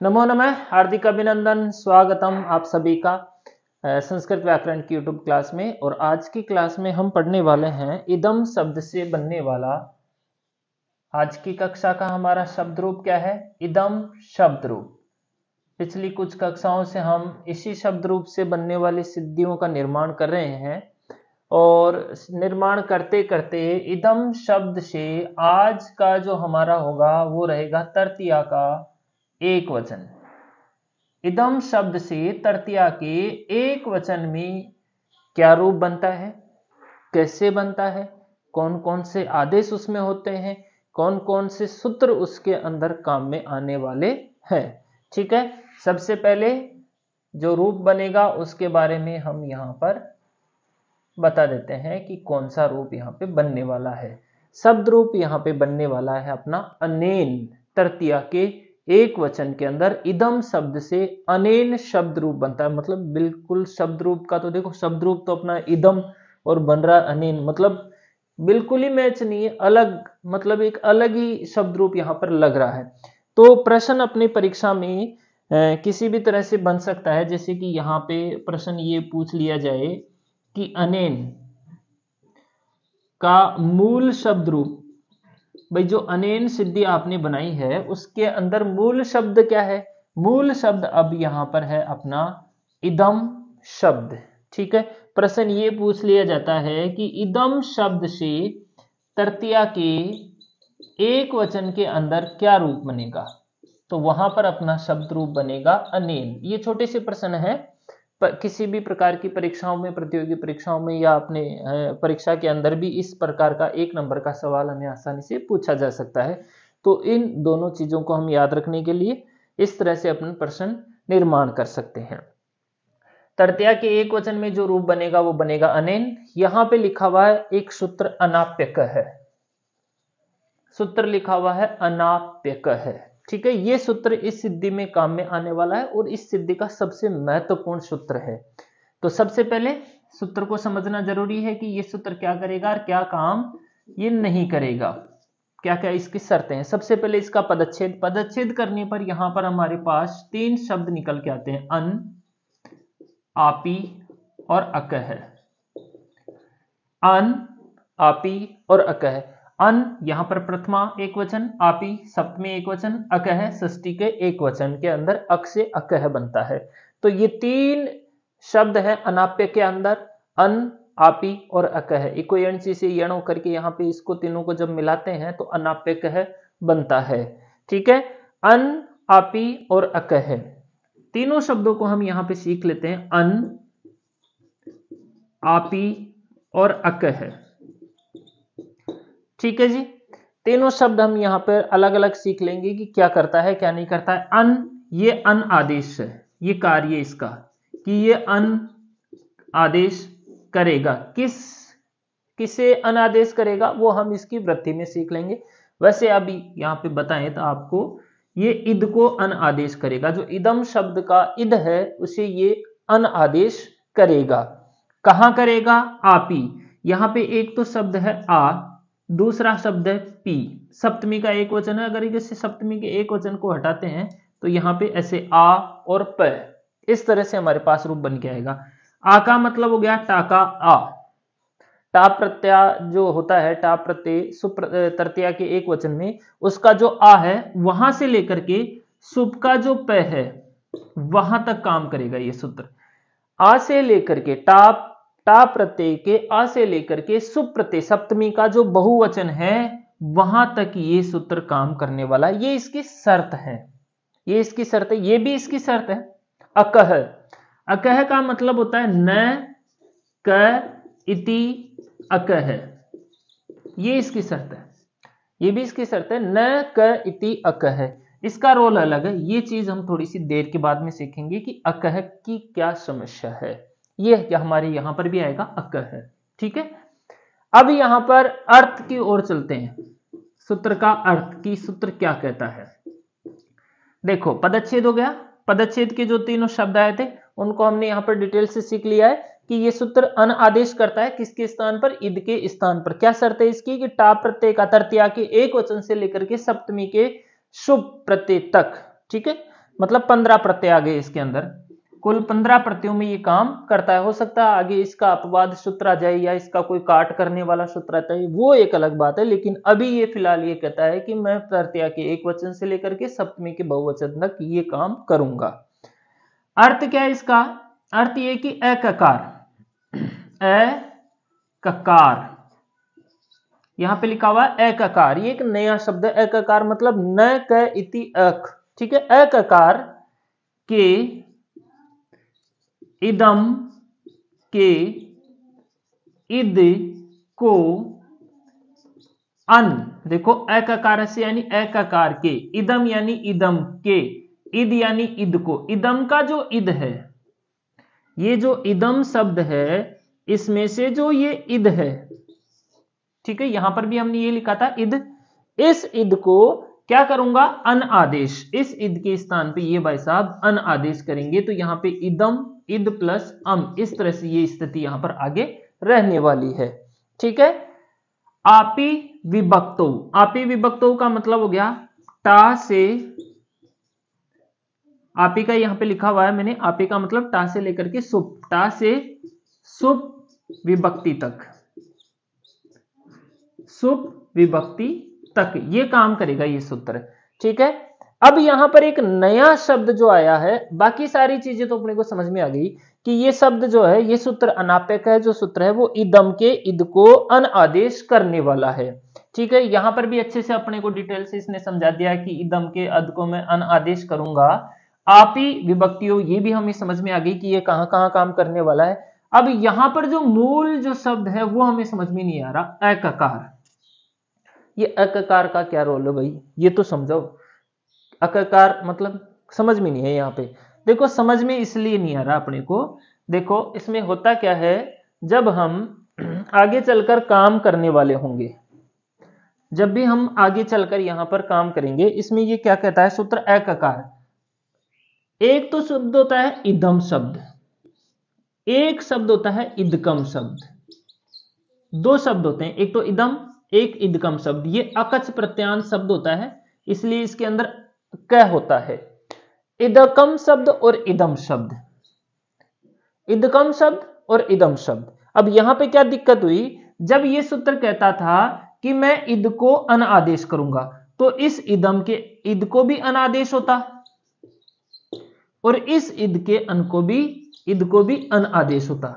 नमो नमः, हार्दिक अभिनंदन, स्वागतम आप सभी का संस्कृत व्याकरण की यूट्यूब क्लास में। और आज की क्लास में हम पढ़ने वाले हैं इदम शब्द से बनने वाला। आज की कक्षा का हमारा शब्द रूप क्या है? इदम शब्द रूप। पिछली कुछ कक्षाओं से हम इसी शब्द रूप से बनने वाली सिद्धियों का निर्माण कर रहे हैं और निर्माण करते करते इदम शब्द से आज का जो हमारा होगा वो रहेगा तृतीया का एक वचन। इदम शब्द से तृतीया के एक वचन में क्या रूप बनता है, कैसे बनता है, कौन कौन से आदेश उसमें होते हैं, कौन कौन से सूत्र उसके अंदर काम में आने वाले हैं। ठीक है, सबसे पहले जो रूप बनेगा उसके बारे में हम यहाँ पर बता देते हैं कि कौन सा रूप यहाँ पे बनने वाला है। शब्द रूप यहाँ पे बनने वाला है अपना अनेन। तृतीया के एक वचन के अंदर इदम शब्द से अनेन शब्द रूप बनता है। मतलब बिल्कुल शब्द रूप का तो देखो, शब्द रूप तो अपना इदम और बन रहा अनेन, मतलब बिल्कुल ही मैच नहीं है, अलग, मतलब एक अलग ही शब्द रूप यहाँ पर लग रहा है। तो प्रश्न अपनी परीक्षा में किसी भी तरह से बन सकता है। जैसे कि यहाँ पे प्रश्न ये पूछ लिया जाए कि अनेन का मूल शब्द रूप, भाई जो अनेन सिद्धि आपने बनाई है उसके अंदर मूल शब्द क्या है? मूल शब्द अब यहां पर है अपना इदम शब्द। ठीक है, प्रश्न ये पूछ लिया जाता है कि इदम शब्द से तृतीया के एक वचन के अंदर क्या रूप बनेगा, तो वहां पर अपना शब्द रूप बनेगा अनेन। ये छोटे से प्रश्न है, किसी भी प्रकार की परीक्षाओं में, प्रतियोगी परीक्षाओं में या अपने परीक्षा के अंदर भी इस प्रकार का एक नंबर का सवाल हमें आसानी से पूछा जा सकता है। तो इन दोनों चीजों को हम याद रखने के लिए इस तरह से अपने प्रश्न निर्माण कर सकते हैं। तृतीया के एक वचन में जो रूप बनेगा वो बनेगा अनेन। यहां पे लिखा हुआ है एक सूत्र अनाप्यक है, सूत्र लिखा हुआ है अनाप्यक है। ठीक है, ये सूत्र इस सिद्धि में काम में आने वाला है और इस सिद्धि का सबसे महत्वपूर्ण सूत्र है। तो सबसे पहले सूत्र को समझना जरूरी है कि ये सूत्र क्या करेगा और क्या काम ये नहीं करेगा, क्या क्या इसकी शर्तें हैं। सबसे पहले इसका पदच्छेद। पदच्छेद करने पर यहां पर हमारे पास तीन शब्द निकल के आते हैं, अन, आपी और अकह। अन, आपी और अकह। अन यहां पर प्रथमा एक वचन, आपी सप्तमी एक वचन, अकह षष्ठी के एक वचन के अंदर अक से अकह बनता है। तो ये तीन शब्द है अनाप्य के अंदर, अन, आपी और अकह। इको यण से यण होकर के यहाँ पे इसको तीनों को जब मिलाते हैं तो अनाप्य कह बनता है। ठीक है, अन, आपी और अकह तीनों शब्दों को हम यहाँ पे सीख लेते हैं। अन, आपी और अकह। ठीक है जी, तीनों शब्द हम यहाँ पर अलग अलग सीख लेंगे कि क्या करता है क्या नहीं करता है। अन, ये अन आदेश है, ये कार्य इसका कि ये अन आदेश करेगा। किसे अन आदेश करेगा वो हम इसकी वृत्ति में सीख लेंगे। वैसे अभी यहाँ पे बताएं तो आपको ये इद को अन आदेश करेगा। जो इदम शब्द का इद है उसे ये अन आदेश करेगा। कहां करेगा? आपी। यहाँ पे एक तो शब्द है आ, दूसरा शब्द है पी। सप्तमी का एक वचन है, अगर इसे सप्तमी के एक वचन को हटाते हैं तो यहाँ पे ऐसे आ और प, इस तरह से हमारे पास रूप बन के आएगा। आ का मतलब हो गया टाका आ। टा प्रत्यय जो होता है, टा प्रत्यय तृतीया के एक वचन में उसका जो आ है वहां से लेकर के सुप का जो प है वहां तक काम करेगा ये सूत्र। आ से लेकर के टा प्रत्यय के आ से लेकर के सुप प्रत्यय सप्तमी का जो बहुवचन है वहां तक ये सूत्र काम करने वाला है। ये इसकी शर्त है, ये इसकी शर्त है, ये भी इसकी शर्त है। अकह, अकह का मतलब होता है न, क, इति, अकह। ये इसकी शर्त है, ये भी इसकी शर्त है, न, क, इति, अकह। इसका रोल अलग है, ये चीज हम थोड़ी सी देर के बाद में सीखेंगे कि अकह की क्या समस्या है। ये हमारे यहां पर भी आएगा अकह। ठीक है, अब यहां पर अर्थ की ओर चलते हैं। सूत्र का अर्थ की सूत्र क्या कहता है। देखो, पदच्छेद हो गया। पदच्छेद के जो तीनों शब्द आए थे उनको हमने यहाँ पर डिटेल से सीख लिया है कि ये सूत्र अन आदेश करता है किसके स्थान पर? इद के स्थान पर। क्या शर्त है इसकी कि टा प्रत्यय का तृतीया के एक वचन से लेकर के सप्तमी के शुभ प्रत्यय तक। ठीक है, मतलब 15 प्रत्यय आ गए इसके अंदर, कुल 15 प्रत्ययों में ये काम करता है। हो सकता है आगे इसका अपवाद सूत्र आ जाए या इसका कोई काट करने वाला सूत्र आता है, वो एक अलग बात है, लेकिन अभी ये फिलहाल ये कहता है कि मैं प्रत्यय के एक वचन से लेकर के सप्तमी के बहुवचन तक ये काम करूंगा। अर्थ क्या है इसका? अर्थ ये कि अककार, अककार, यहां पे लिखा हुआ है अककार, ये एक नया शब्द है। अककार मतलब न क इति अक, ठीक है। अककार के इदम के इद को अन, देखो अककार से यानी अककार के, इदम यानी इदम के, इद यानी इद को, इदम का जो इद है, ये जो इदम शब्द है इसमें से जो ये इद है, ठीक है, यहां पर भी हमने ये लिखा था इद, इस इद को क्या करूंगा? अन आदेश, इस इद के स्थान पे ये भाई साहब अन आदेश करेंगे, तो यहां पे इदम इद प्लस अम, इस तरह से ये स्थिति यहां पर आगे रहने वाली है, ठीक है। आपी विभक्तो, आपी विभक्तो का मतलब हो गया टा से, आपी का यहां पे लिखा हुआ है मैंने, आपी का मतलब टा से लेकर के सुप, टा से सुप विभक्ति तक, सुप विभक्ति तक ये काम करेगा ये सूत्र, ठीक है। अब यहां पर एक नया शब्द जो आया है, बाकी सारी चीजें तो अपने को समझ में आ गई कि ये शब्द जो है, ये सूत्र अनापेक है, जो सूत्र है वो इदम के इद को अन आदेश करने वाला है, ठीक है। यहां पर भी अच्छे से अपने को डिटेल से इसने समझा दिया कि इदम के अद को मैं अन आदेश करूंगा। आपी विभक्तियों, ये भी हमें समझ में आ गई कि ये कहां कहां काम करने वाला है। अब यहां पर जो मूल जो शब्द है वो हमें समझ में नहीं आ रहा, अककार, ये अककार का क्या रोल है भाई, ये तो समझो। अककार मतलब समझ में नहीं है यहाँ पे, देखो समझ में इसलिए नहीं आ रहा अपने को, देखो इसमें होता क्या है, जब हम आगे चलकर काम करने वाले होंगे, जब भी हम आगे चलकर यहां पर काम करेंगे, इसमें ये क्या कहता है सूत्र अककार, एक तो शब्द होता है इदम शब्द, एक शब्द होता है इदकम शब्द, दो शब्द होते हैं, एक तो इदम एक इदकम शब्द, ये अकच प्रत्यांत शब्द होता है, इसलिए इसके अंदर क होता है। इदकम शब्द और इदम शब्द, इदकम शब्द और इदम शब्द। अब यहां पे क्या दिक्कत हुई, जब ये सूत्र कहता था कि मैं इद को अन आदेश करूंगा, तो इस इदम के इद को भी अन आदेश होता और इस इद के अन को भी इद को भी अन आदेश होता,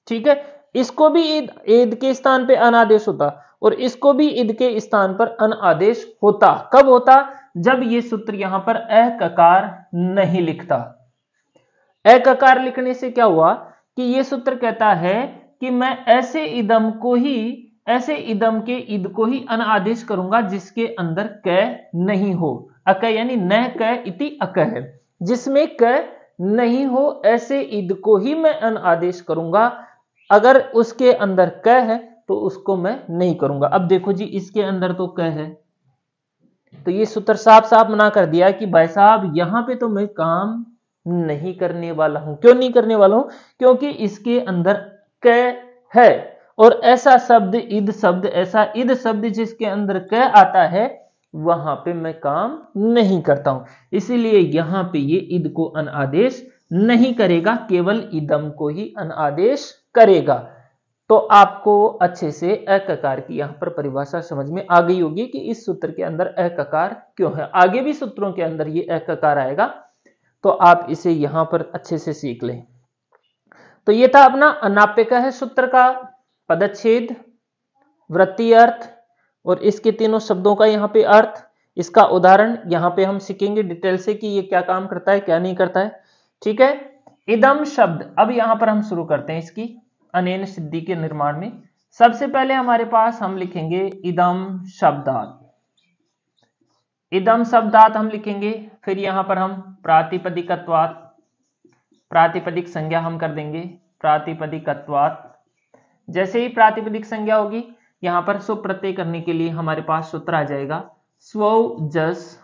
ठीक है। इसको भी ईद के स्थान पे अन आदेश होता और इसको भी ईद के स्थान पर अन आदेश होता। कब होता? जब ये सूत्र यहां पर अककार नहीं लिखता। अककार लिखने से क्या हुआ कि ये सूत्र कहता है कि मैं ऐसे इदम को ही, ऐसे इदम के ईद को ही अन आदेश करूंगा जिसके अंदर क नहीं हो। अक यानी न क इति अक है, जिसमें क नहीं हो ऐसे ईद को ही मैं अन आदेश करूंगा, अगर उसके अंदर क है तो उसको मैं नहीं करूंगा। अब देखो जी, इसके अंदर तो क है, तो ये सूत्र साफ साफ मना कर दिया कि भाई साहब यहां पे तो मैं काम नहीं करने वाला हूं। क्यों नहीं करने वाला हूं? क्योंकि इसके अंदर क है और ऐसा शब्द ईद शब्द, ऐसा ईद शब्द जिसके अंदर क आता है, वहां पे मैं काम नहीं करता हूं। इसीलिए यहां पे ये ईद को अन आदेश नहीं करेगा, केवल इदम को ही अन आदेश करेगा। तो आपको अच्छे से अककार की यहां पर परिभाषा समझ में आ गई होगी कि इस सूत्र के अंदर अककार क्यों है। आगे भी सूत्रों के अंदर ये अककार आएगा, तो आप इसे यहां पर अच्छे से सीख लें। तो ये था अपना अनापेक है सूत्र का पदच्छेद, वृत्तीय अर्थ और इसके तीनों शब्दों का यहाँ पे अर्थ, इसका उदाहरण यहाँ पे हम सीखेंगे डिटेल से कि ये क्या काम करता है क्या नहीं करता है, ठीक है। इदम शब्द, अब यहां पर हम शुरू करते हैं इसकी अनेन सिद्धि के निर्माण में। सबसे पहले हमारे पास हम लिखेंगे इदम शब्दात, इदम शब्दात हम लिखेंगे, फिर यहां पर हम प्रातिपदिकत्वात्, प्रातिपदिक संज्ञा हम कर देंगे प्रातिपदिकत्वात्। जैसे ही प्रातिपदिक संज्ञा होगी, यहां पर सुप प्रत्यय करने के लिए हमारे पास सूत्र आ जाएगा स्वौ जस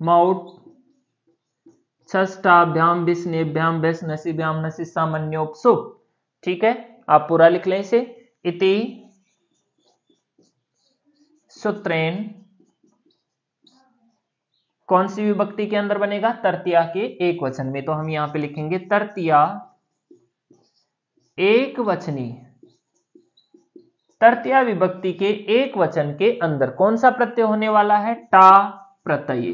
मौट षष्ठाभ्याम विस्नेभ्याम वैस नसीभ्याम नसी सामान्योपसुप, ठीक है। आप पूरा लिख लें इसे, इति सूत्रेण कौन सी विभक्ति के अंदर बनेगा? तृतीया के एक वचन में। तो हम यहां पे लिखेंगे तृतीया एक वचनी। तृतीया विभक्ति के एक वचन के अंदर कौन सा प्रत्यय होने वाला है? टा प्रत्यय।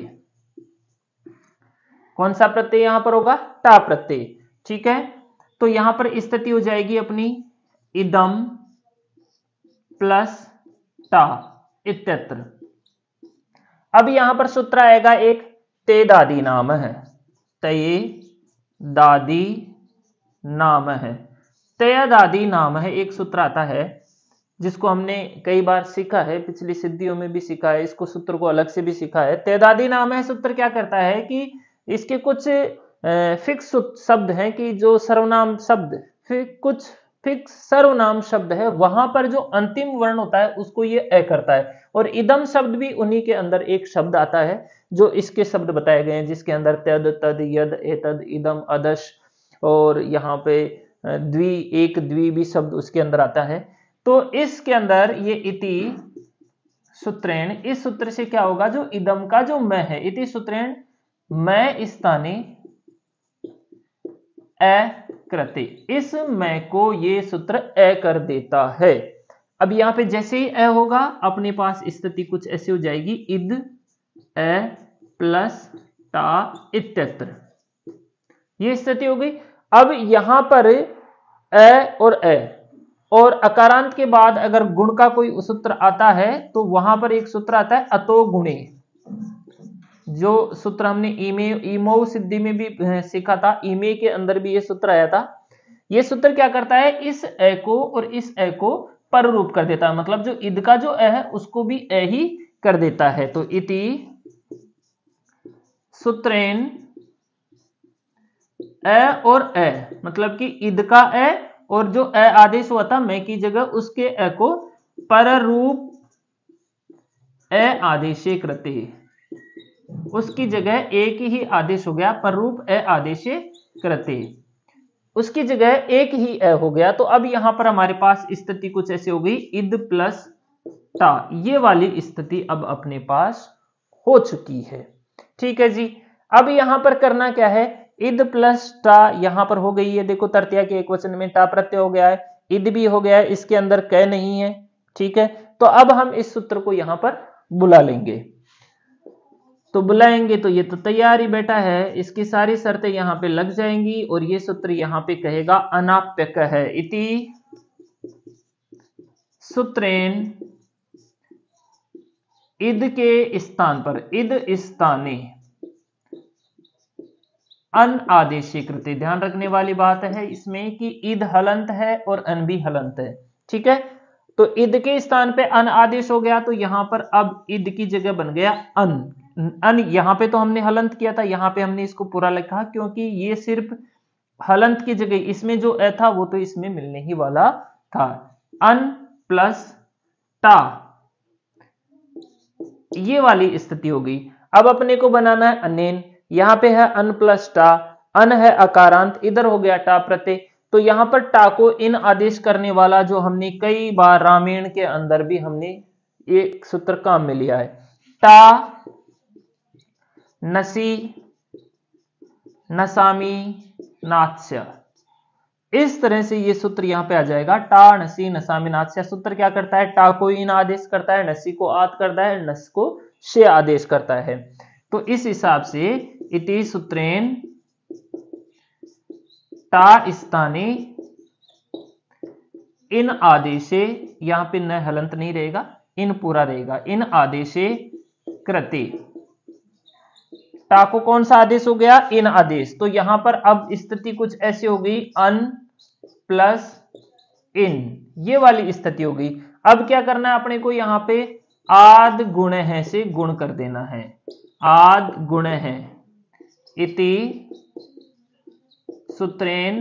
कौन सा प्रत्यय यहां पर होगा? टा प्रत्यय। ठीक है, तो यहां पर स्थिति हो जाएगी अपनी इदम प्लस टा इत्यत्र। अब यहां पर सूत्र आएगा एक ते दादी नाम है। ते दादी नाम है। ते दादी नाम है एक सूत्र आता है जिसको हमने कई बार सीखा है, पिछली सिद्धियों में भी सीखा है, इसको सूत्र को अलग से भी सीखा है। ते दादी नाम है सूत्र क्या करता है कि इसके कुछ फिक्स शब्द हैं कि जो सर्वनाम शब्द, कुछ फिक्स सर्वनाम शब्द है, वहां पर जो अंतिम वर्ण होता है उसको ये ए करता है। और इदम शब्द भी उन्हीं के अंदर एक शब्द आता है जो इसके शब्द बताए गए हैं, जिसके अंदर तद तद यद एतद इदम अदश, और यहाँ पे द्वि एक द्वि भी शब्द उसके अंदर आता है। तो इसके अंदर ये इति सूत्रेण, इस सूत्र से क्या होगा? जो इदम का जो मैं है, इति सूत्रेण मैं स्थाने ए कृते, इस मैं को ये सूत्र ए कर देता है। अब यहां पे जैसे ही ए होगा अपने पास स्थिति कुछ ऐसी हो जाएगी, इद ए प्लस टा इत्यत्र, ये स्थिति हो गई। अब यहां पर ए और अकारांत के बाद अगर गुण का कोई सूत्र आता है तो वहां पर एक सूत्र आता है अतो गुणे, जो सूत्र हमने ईमो सिद्धि में भी सीखा था, ईमे के अंदर भी ये सूत्र आया था। ये सूत्र क्या करता है? इस ए को और इस ए को पर रूप कर देता है, मतलब जो इद का जो ए है उसको भी ए ही कर देता है। तो इति सूत्रेन ए और ए, मतलब कि इद का ए और जो ए आदेश हुआ था मैं की जगह, उसके ए को पर रूप ए आदेशे कृते, उसकी जगह एक ही आदेश हो गया, पर रूप ए आदेशे कृते, उसकी जगह एक ही ए हो गया। तो अब यहां पर हमारे पास स्थिति कुछ ऐसी हो गई, इद प्लस टा, ये वाली स्थिति अब अपने पास हो चुकी है। ठीक है जी, अब यहां पर करना क्या है? इद प्लस टा यहां पर हो गई है, देखो तृतीया के एक वचन में टा प्रत्यय हो गया है, इद भी हो गया है, इसके अंदर क नहीं है। ठीक है, तो अब हम इस सूत्र को यहां पर बुला लेंगे। तो बुलाएंगे तो ये तो तैयार ही बैठा है, इसकी सारी शर्तें यहां पे लग जाएंगी और ये सूत्र यहां पे कहेगा अनाप्यक है। इति सूत्रेन इद के स्थान पर, इद स्थाने अन आदेशे कृते, ध्यान रखने वाली बात है इसमें कि इद हलंत है और अन भी हलंत है। ठीक है, तो इद के स्थान पे अन आदेश हो गया, तो यहां पर अब इद की जगह बन गया अन। यहां पे तो हमने हलंत किया था, यहां पे हमने इसको पूरा लिखा क्योंकि ये सिर्फ हलंत की जगह इसमें जो ए था वो तो इसमें मिलने ही वाला था। अन प्लस टा, ये वाली स्थिति हो गई। अब अपने को बनाना है अनेन, यहां पे है अन प्लस टा, अन है अकारांत, इधर हो गया टा प्रत्यय, तो यहां पर टा को इन आदेश करने वाला जो हमने कई बार रामायण के अंदर भी हमने एक सूत्र काम में लिया है, टा नसी नसामी नात्स्य, इस तरह से ये सूत्र यहां पे आ जाएगा। टा नसी नसामी नात्स्य सूत्र क्या करता है? टा को इन आदेश करता है, नसी को आत करता है, नस को शे आदेश करता है। तो इस हिसाब से इति सूत्रेन टा स्थाने इन आदेशे, यहां पे न हलंत नहीं रहेगा, इन पूरा रहेगा, इन आदेशे कृते, टा को कौन सा आदेश हो गया? इन आदेश। तो यहां पर अब स्थिति कुछ ऐसी हो गई, अन प्लस इन, ये वाली स्थिति हो गई। अब क्या करना है अपने को? यहां पे आद गुण है से गुण कर देना है, आद गुण है। इति सूत्रेन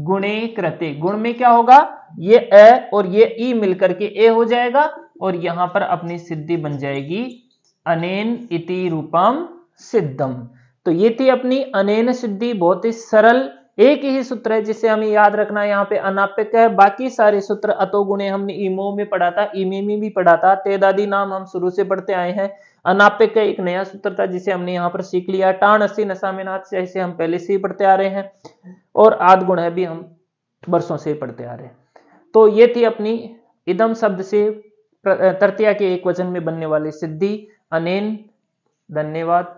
गुणे कृते, गुण में क्या होगा? ये ए और ये ई मिलकर के ए हो जाएगा और यहां पर अपनी सिद्धि बन जाएगी अनेन इति रूपम सिद्धम। तो ये थी अपनी अनेन सिद्धि, बहुत ही सरल एक ही सूत्र है जिसे हमें याद रखना है, यहाँ पे अनाप्यक है। बाकी सारे सूत्र अतो गुणे हमने ईमो में पढ़ा था, ईमे में भी पढ़ा था, तेदादी नाम हम शुरू से पढ़ते आए हैं। अनाप्यक का एक नया सूत्र था जिसे हमने यहाँ पर सीख लिया। टाण अस्सी नशा में नाथ से ऐसे हम पहले से ही पढ़ते आ रहे हैं, और आद गुण है भी हम वर्षों से पढ़ते आ रहे हैं। तो ये थी अपनी इदम शब्द से तृतीया के एक वचन में बनने वाली सिद्धि। अनेन, धन्यवाद।